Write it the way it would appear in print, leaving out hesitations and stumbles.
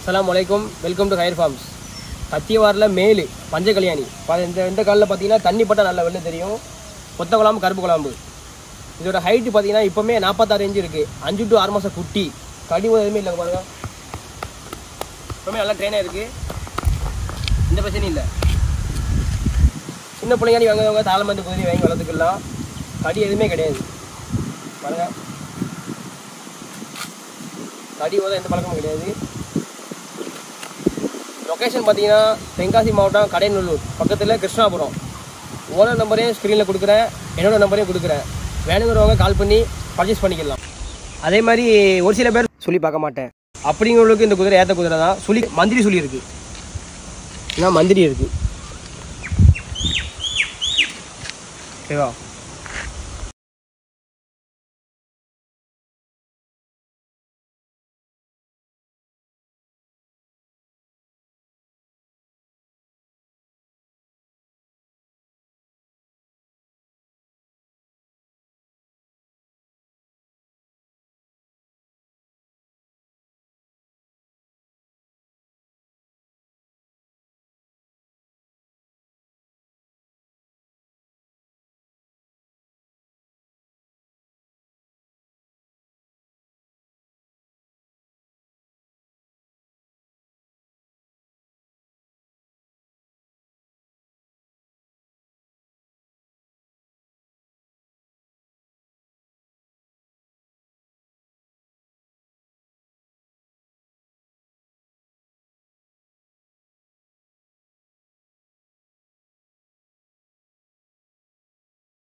அஸ்ஸலாமு அலைக்கும். Welcome to higher farms. கத்தியவாரில் மேலு பஞ்ச கல்யாணி. இந்த காலில் பார்த்தீங்கன்னா தண்ணி பட்டால் நல்லா வெளில தெரியும். கொத்த குழம்பு கருப்பு குழம்பு. இதோட ஹைட்டு பார்த்தீங்கன்னா இப்போமே 46 இன்ச்சு இருக்குது. 5 to 6 மாதம் குட்டி. கடி எதுவுமே இல்லைங்க பாருங்க. இப்போமே நல்லா ட்ரெயினாக இருக்குது. இந்த பிரச்சனையும் இல்லை. சின்ன பிள்ளைங்க வாங்குறவங்க தாளமந்து குதிரை வாங்கி வளர்த்துக்கலாம். கடி எதுவுமே கிடையாது பாருங்கள். கடி போதும் எந்த பழக்கமும் கிடையாது. லொக்கேஷன் பார்த்தீங்கன்னா தென்காசி மாவட்டம் கடையநல்லூர் பக்கத்தில் கிருஷ்ணாபுரம். ஓனர் நம்பரையும் ஸ்க்ரீனில் கொடுக்குறேன், என்னோடய நம்பரையும் கொடுக்குறேன். வேணுங்கிறவங்க கால் பண்ணி பர்ச்சேஸ் பண்ணிக்கலாம். அதே மாதிரி ஒரு சில பேர் சொல்லி பார்க்க மாட்டேன் அப்படிங்கிறவங்களுக்கு இந்த குதிரை ஏற்ற குதிரை தான். சொல்லி மந்திரி சொல்லி இருக்குது, ஏன்னா மந்திரி இருக்குது. ஓகேவா?